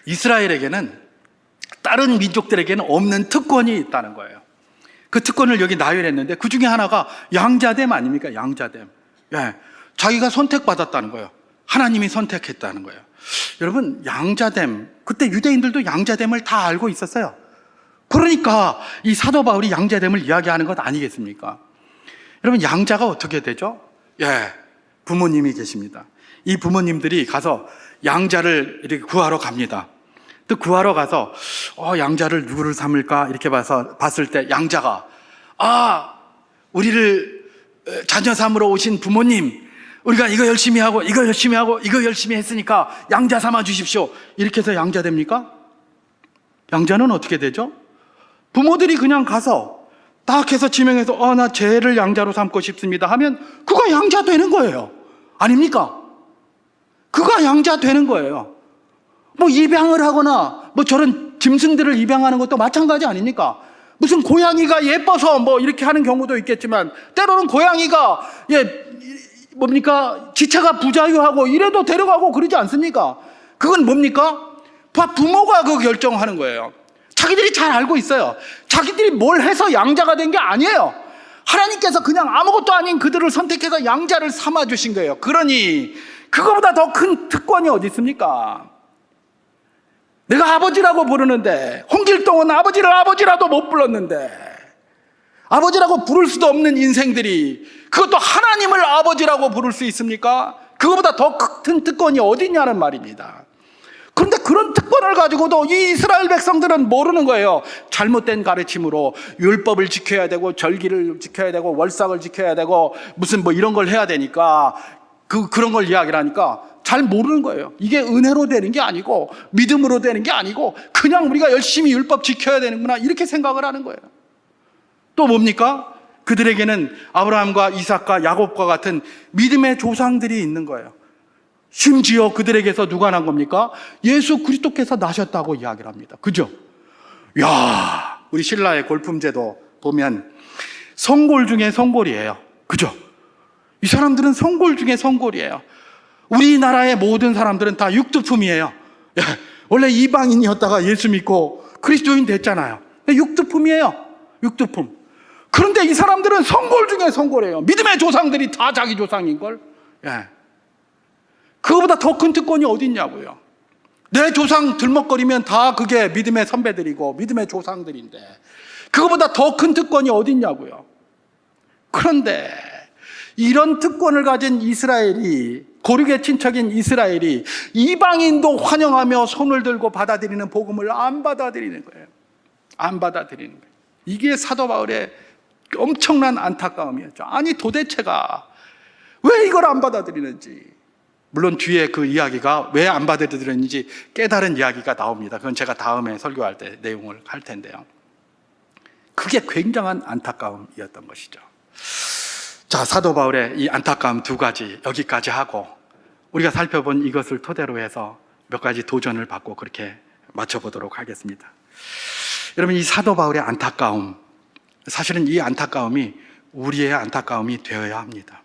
이스라엘에게는 다른 민족들에게는 없는 특권이 있다는 거예요. 그 특권을 여기 나열했는데 그 중에 하나가 양자됨 아닙니까? 양자됨. 예, 자기가 선택받았다는 거예요. 하나님이 선택했다는 거예요. 여러분, 양자됨, 그때 유대인들도 양자됨을 다 알고 있었어요. 그러니까 이 사도 바울이 양자됨을 이야기하는 것 아니겠습니까? 여러분, 양자가 어떻게 되죠? 예, 부모님이 계십니다. 이 부모님들이 가서 양자를 이렇게 구하러 갑니다. 또 구하러 가서 양자를 누구를 삼을까 이렇게 봤을 때 양자가 우리를 자녀 삼으러 오신 부모님, 우리가 이거 열심히 하고 이거 열심히 하고 이거 열심히 했으니까 양자 삼아 주십시오. 이렇게 해서 양자 됩니까? 양자는 어떻게 되죠? 부모들이 그냥 가서 딱 해서 지명해서 나 쟤를 양자로 삼고 싶습니다 하면 그가 양자 되는 거예요. 아닙니까? 그가 양자 되는 거예요. 뭐 입양을 하거나 뭐 저런 짐승들을 입양하는 것도 마찬가지 아닙니까? 무슨 고양이가 예뻐서 뭐 이렇게 하는 경우도 있겠지만 때로는 고양이가 지체가 부자유하고 이래도 데려가고 그러지 않습니까? 그건 뭡니까? 부모가 그 결정하는 거예요. 자기들이 잘 알고 있어요. 자기들이 뭘 해서 양자가 된 게 아니에요. 하나님께서 그냥 아무것도 아닌 그들을 선택해서 양자를 삼아 주신 거예요. 그러니 그거보다 더 큰 특권이 어디 있습니까? 내가 아버지라고 부르는데, 홍길동은 아버지를 아버지라도 못 불렀는데, 아버지라고 부를 수도 없는 인생들이 그것도 하나님을 아버지라고 부를 수 있습니까? 그거보다 더 큰 특권이 어디 있냐는 말입니다. 그런데 그런 특권을 가지고도 이 이스라엘 백성들은 모르는 거예요. 잘못된 가르침으로 율법을 지켜야 되고 절기를 지켜야 되고 월삭을 지켜야 되고 무슨 뭐 이런 걸 해야 되니까 그런 걸 이야기를 하니까 잘 모르는 거예요. 이게 은혜로 되는 게 아니고 믿음으로 되는 게 아니고 그냥 우리가 열심히 율법 지켜야 되는구나 이렇게 생각을 하는 거예요. 또 뭡니까? 그들에게는 아브라함과 이삭과 야곱과 같은 믿음의 조상들이 있는 거예요. 심지어 그들에게서 누가 난 겁니까? 예수 그리스도께서 나셨다고 이야기를 합니다. 그죠? 야, 우리 신라의 골품제도 보면 성골 중에 성골이에요. 그죠? 이 사람들은 성골 중에 성골이에요. 우리나라의 모든 사람들은 다 육두품이에요. 원래 이방인이었다가 예수 믿고 그리스도인 됐잖아요. 육두품이에요. 육두품. 그런데 이 사람들은 성골 중에 성골이에요. 믿음의 조상들이 다 자기 조상인걸. 그거보다 더 큰 특권이 어디 있냐고요. 내 조상 들먹거리면 다 그게 믿음의 선배들이고 믿음의 조상들인데 그거보다 더 큰 특권이 어디 있냐고요. 그런데 이런 특권을 가진 이스라엘이, 고륙의 친척인 이스라엘이 이방인도 환영하며 손을 들고 받아들이는 복음을 안 받아들이는 거예요. 안 받아들이는 거예요. 이게 사도 바울의 엄청난 안타까움이었죠. 아니 도대체가 왜 이걸 안 받아들이는지. 물론 뒤에 그 이야기가 왜 안 받아들이는지 깨달은 이야기가 나옵니다. 그건 제가 다음에 설교할 때 내용을 할 텐데요. 그게 굉장한 안타까움이었던 것이죠. 자, 사도 바울의 이 안타까움 두 가지 여기까지 하고 우리가 살펴본 이것을 토대로 해서 몇 가지 도전을 받고 그렇게 맞춰보도록 하겠습니다. 여러분, 이 사도 바울의 안타까움, 사실은 이 안타까움이 우리의 안타까움이 되어야 합니다.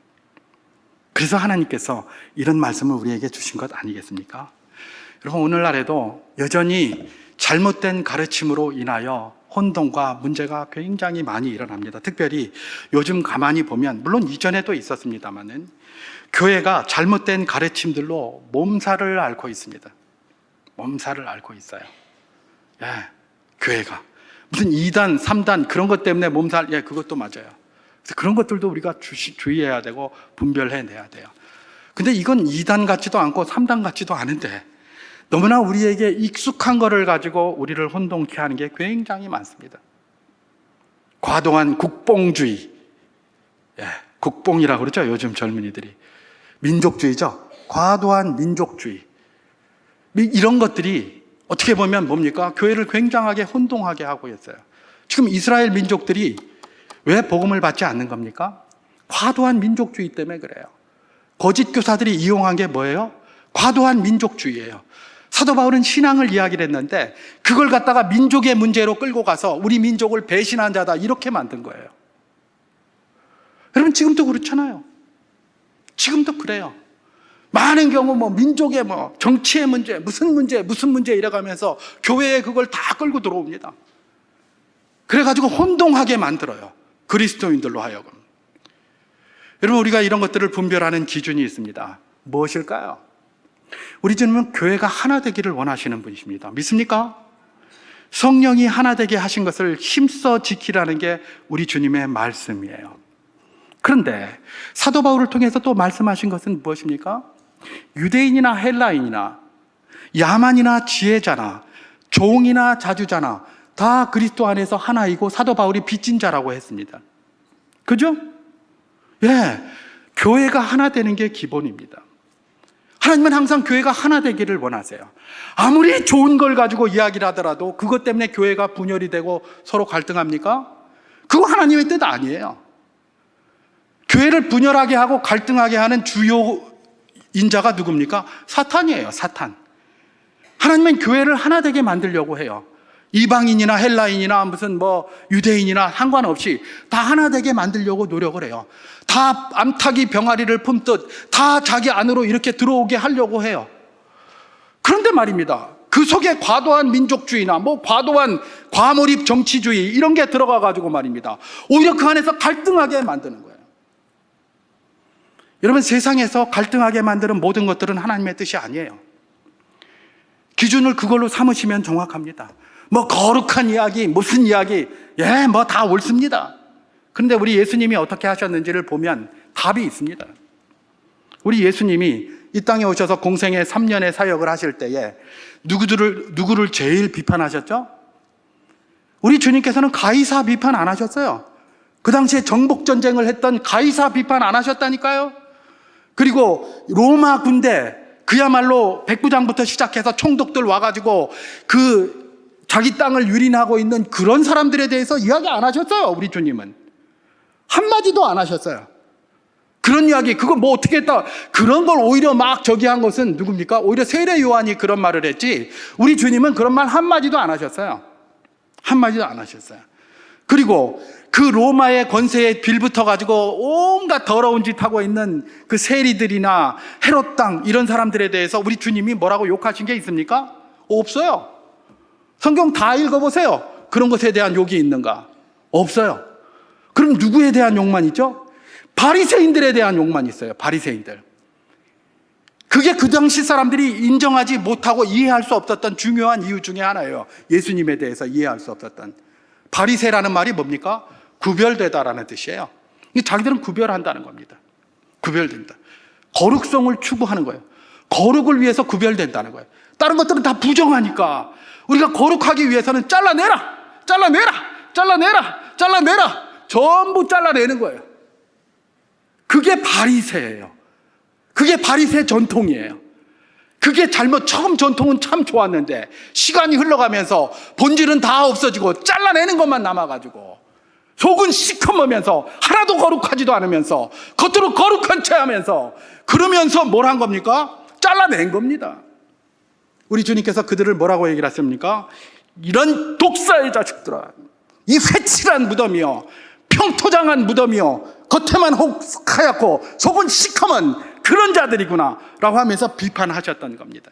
그래서 하나님께서 이런 말씀을 우리에게 주신 것 아니겠습니까? 여러분, 오늘날에도 여전히 잘못된 가르침으로 인하여 혼동과 문제가 굉장히 많이 일어납니다. 특별히 요즘 가만히 보면, 물론 이전에도 있었습니다만은 교회가 잘못된 가르침들로 몸살을 앓고 있습니다. 몸살을 앓고 있어요. 교회가 무슨 2단, 3단 그런 것 때문에 몸살, 예, 그것도 맞아요. 그래서 그런 것들도 우리가 주의해야 되고 분별해내야 돼요. 근데 이건 2단 같지도 않고 3단 같지도 않은데 너무나 우리에게 익숙한 거를 가지고 우리를 혼동케 하는 게 굉장히 많습니다. 과도한 국뽕주의, 예, 국뽕이라고 그러죠, 요즘 젊은이들이. 민족주의죠. 과도한 민족주의. 이런 것들이 어떻게 보면 뭡니까? 교회를 굉장하게 혼동하게 하고 있어요. 지금 이스라엘 민족들이 왜 복음을 받지 않는 겁니까? 과도한 민족주의 때문에 그래요. 거짓 교사들이 이용한 게 뭐예요? 과도한 민족주의예요. 사도 바울은 신앙을 이야기를 했는데 그걸 갖다가 민족의 문제로 끌고 가서 우리 민족을 배신한 자다 이렇게 만든 거예요. 여러분 지금도 그렇잖아요. 지금도 그래요. 많은 경우 민족의 정치의 문제, 무슨 문제 이래가면서 교회에 그걸 다 끌고 들어옵니다. 그래가지고 혼동하게 만들어요. 그리스도인들로 하여금. 여러분 우리가 이런 것들을 분별하는 기준이 있습니다. 무엇일까요? 우리 주님은 교회가 하나 되기를 원하시는 분이십니다. 믿습니까? 성령이 하나 되게 하신 것을 힘써 지키라는 게 우리 주님의 말씀이에요. 그런데 사도 바울을 통해서 또 말씀하신 것은 무엇입니까? 유대인이나 헬라인이나 야만이나 지혜자나 종이나 자주자나 다 그리스도 안에서 하나이고 사도 바울이 빚진 자라고 했습니다. 그죠? 예, 교회가 하나 되는 게 기본입니다. 하나님은 항상 교회가 하나 되기를 원하세요. 아무리 좋은 걸 가지고 이야기를 하더라도 그것 때문에 교회가 분열이 되고 서로 갈등합니까? 그거 하나님의 뜻 아니에요. 교회를 분열하게 하고 갈등하게 하는 주요 인자가 누굽니까? 사탄이에요, 사탄. 하나님은 교회를 하나 되게 만들려고 해요. 이방인이나 헬라인이나 무슨 유대인이나 상관없이 다 하나 되게 만들려고 노력을 해요. 다 암탉이 병아리를 품듯 다 자기 안으로 이렇게 들어오게 하려고 해요. 그런데 말입니다. 그 속에 과도한 민족주의나 과도한 과몰입 정치주의 이런 게 들어가가지고 말입니다. 오히려 그 안에서 갈등하게 만드는 거예요. 여러분 세상에서 갈등하게 만드는 모든 것들은 하나님의 뜻이 아니에요. 기준을 그걸로 삼으시면 정확합니다. 거룩한 이야기, 무슨 이야기, 예, 다 옳습니다. 그런데 우리 예수님이 어떻게 하셨는지를 보면 답이 있습니다. 우리 예수님이 이 땅에 오셔서 공생애 3년의 사역을 하실 때에 누구를 제일 비판하셨죠? 우리 주님께서는 가이사 비판 안 하셨어요. 그 당시에 정복전쟁을 했던 가이사 비판 안 하셨다니까요. 그리고 로마 군대, 그야말로 백부장부터 시작해서 총독들 와가지고 자기 땅을 유린하고 있는 그런 사람들에 대해서 이야기 안 하셨어요. 우리 주님은 한마디도 안 하셨어요. 그런 이야기, 그거 어떻게 했다, 그런 걸 오히려 한 것은 누굽니까? 오히려 세례 요한이 그런 말을 했지 우리 주님은 그런 말 한마디도 안 하셨어요. 한마디도 안 하셨어요. 그리고 그 로마의 권세에 빌붙어 가지고 온갖 더러운 짓 하고 있는 그 세리들이나 헤롯 땅 이런 사람들에 대해서 우리 주님이 뭐라고 욕하신 게 있습니까? 없어요. 성경 다 읽어보세요. 그런 것에 대한 욕이 있는가? 없어요. 그럼 누구에 대한 욕만 있죠? 바리새인들에 대한 욕만 있어요. 바리새인들. 그게 그 당시 사람들이 인정하지 못하고 이해할 수 없었던 중요한 이유 중에 하나예요. 예수님에 대해서 이해할 수 없었던. 바리새라는 말이 뭡니까? 구별되다라는 뜻이에요. 자기들은 구별한다는 겁니다. 구별된다. 거룩성을 추구하는 거예요. 거룩을 위해서 구별된다는 거예요. 다른 것들은 다 부정하니까 우리가 거룩하기 위해서는 잘라내라! 전부 잘라내는 거예요. 그게 바리새예요. 그게 바리새 전통이에요. 그게 처음 전통은 참 좋았는데 시간이 흘러가면서 본질은 다 없어지고 잘라내는 것만 남아가지고 속은 시커매면서 하나도 거룩하지도 않으면서 겉으로 거룩한 채 하면서 그러면서 뭘 한 겁니까? 잘라낸 겁니다. 우리 주님께서 그들을 뭐라고 얘기를 하십니까? 이런 독사의 자식들아, 이 회칠한 무덤이요, 평토장한 무덤이요, 겉에만 하얗고 속은 시커먼 그런 자들이구나 라고 하면서 비판하셨던 겁니다.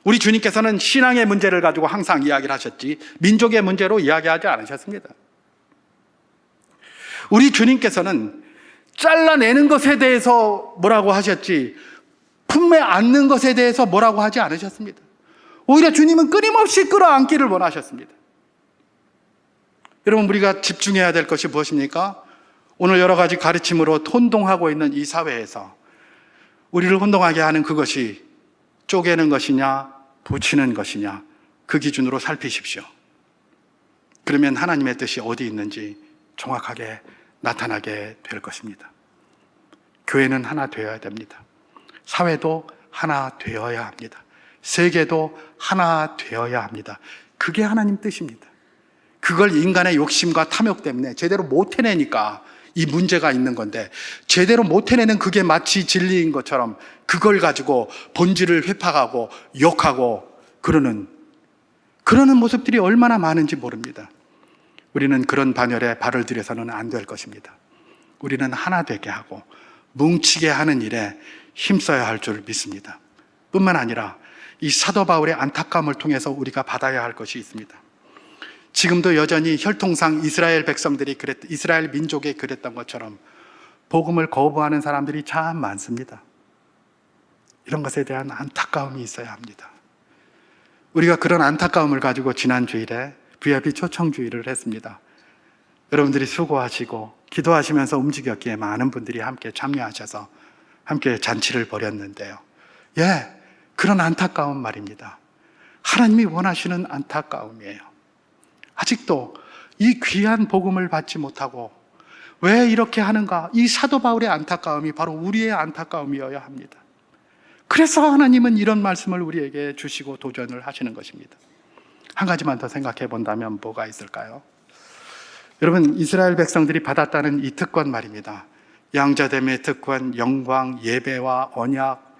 우리 주님께서는 신앙의 문제를 가지고 항상 이야기를 하셨지 민족의 문제로 이야기하지 않으셨습니다. 우리 주님께서는 잘라내는 것에 대해서 뭐라고 하셨지 품에 안는 것에 대해서 뭐라고 하지 않으셨습니다. 오히려 주님은 끊임없이 끌어안기를 원하셨습니다. 여러분, 우리가 집중해야 될 것이 무엇입니까? 오늘 여러 가지 가르침으로 혼동하고 있는 이 사회에서 우리를 혼동하게 하는 그것이 쪼개는 것이냐, 붙이는 것이냐, 그 기준으로 살피십시오. 그러면 하나님의 뜻이 어디 있는지 정확하게 나타나게 될 것입니다. 교회는 하나 되어야 됩니다. 사회도 하나 되어야 합니다. 세계도 하나 되어야 합니다. 그게 하나님 뜻입니다. 그걸 인간의 욕심과 탐욕 때문에 제대로 못 해내니까 이 문제가 있는 건데, 제대로 못 해내는 그게 마치 진리인 것처럼 그걸 가지고 본질을 회파하고 욕하고 그러는 모습들이 얼마나 많은지 모릅니다. 우리는 그런 반열에 발을 들여서는 안 될 것입니다. 우리는 하나 되게 하고 뭉치게 하는 일에 힘써야 할 줄 믿습니다. 뿐만 아니라 이 사도 바울의 안타까움을 통해서 우리가 받아야 할 것이 있습니다. 지금도 여전히 혈통상 이스라엘 백성들이 이스라엘 민족이 그랬던 것처럼 복음을 거부하는 사람들이 참 많습니다. 이런 것에 대한 안타까움이 있어야 합니다. 우리가 그런 안타까움을 가지고 지난 주일에 VIP 초청주일을 했습니다. 여러분들이 수고하시고 기도하시면서 움직였기에 많은 분들이 함께 참여하셔서 함께 잔치를 벌였는데요. 그런 안타까움 말입니다. 하나님이 원하시는 안타까움이에요. 아직도 이 귀한 복음을 받지 못하고 왜 이렇게 하는가? 이 사도 바울의 안타까움이 바로 우리의 안타까움이어야 합니다. 그래서 하나님은 이런 말씀을 우리에게 주시고 도전을 하시는 것입니다. 한 가지만 더 생각해 본다면 뭐가 있을까요? 여러분, 이스라엘 백성들이 받았다는 이 특권 말입니다. 양자됨의 특권, 영광, 예배와 언약,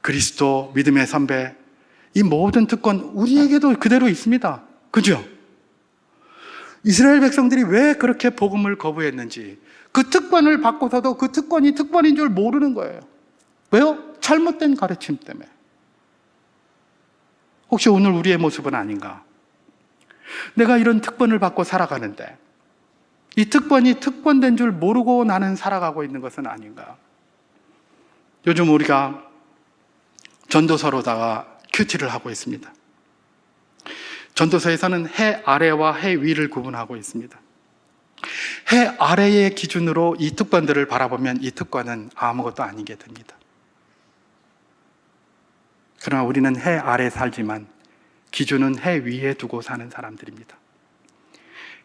그리스도, 믿음의 선배, 이 모든 특권 우리에게도 그대로 있습니다. 그죠? 이스라엘 백성들이 왜 그렇게 복음을 거부했는지, 그 특권을 받고서도 그 특권이 특권인 줄 모르는 거예요. 왜요? 잘못된 가르침 때문에. 혹시 오늘 우리의 모습은 아닌가? 내가 이런 특권을 받고 살아가는데 이 특권이 특권된 줄 모르고 나는 살아가고 있는 것은 아닌가? 요즘 우리가 전도서로다가 큐티를 하고 있습니다. 전도서에서는 해 아래와 해 위를 구분하고 있습니다. 해 아래의 기준으로 이 특권들을 바라보면 이 특권은 아무것도 아니게 됩니다. 그러나 우리는 해 아래 살지만 기준은 해 위에 두고 사는 사람들입니다.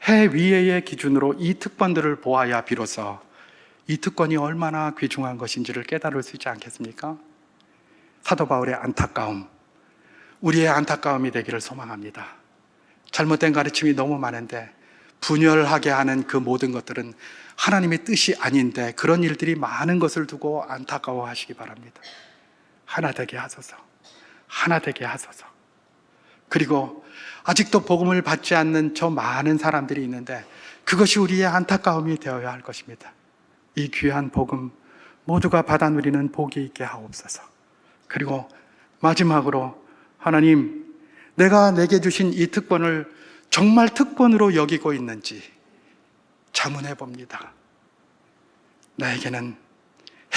해 위의 기준으로 이 특권들을 보아야 비로소 이 특권이 얼마나 귀중한 것인지를 깨달을 수 있지 않겠습니까? 사도 바울의 안타까움, 우리의 안타까움이 되기를 소망합니다. 잘못된 가르침이 너무 많은데 분열하게 하는 그 모든 것들은 하나님의 뜻이 아닌데 그런 일들이 많은 것을 두고 안타까워하시기 바랍니다. 하나 되게 하소서. 하나 되게 하소서. 그리고 아직도 복음을 받지 않는 저 많은 사람들이 있는데 그것이 우리의 안타까움이 되어야 할 것입니다. 이 귀한 복음 모두가 받아 누리는 복이 있게 하옵소서. 그리고 마지막으로 하나님, 내가 내게 주신 이 특권을 정말 특권으로 여기고 있는지 자문해 봅니다. 나에게는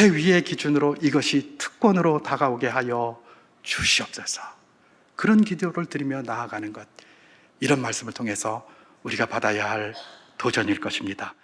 해 위의 기준으로 이것이 특권으로 다가오게 하여 주시옵소서. 그런 기도를 드리며 나아가는 것, 이런 말씀을 통해서 우리가 받아야 할 도전일 것입니다.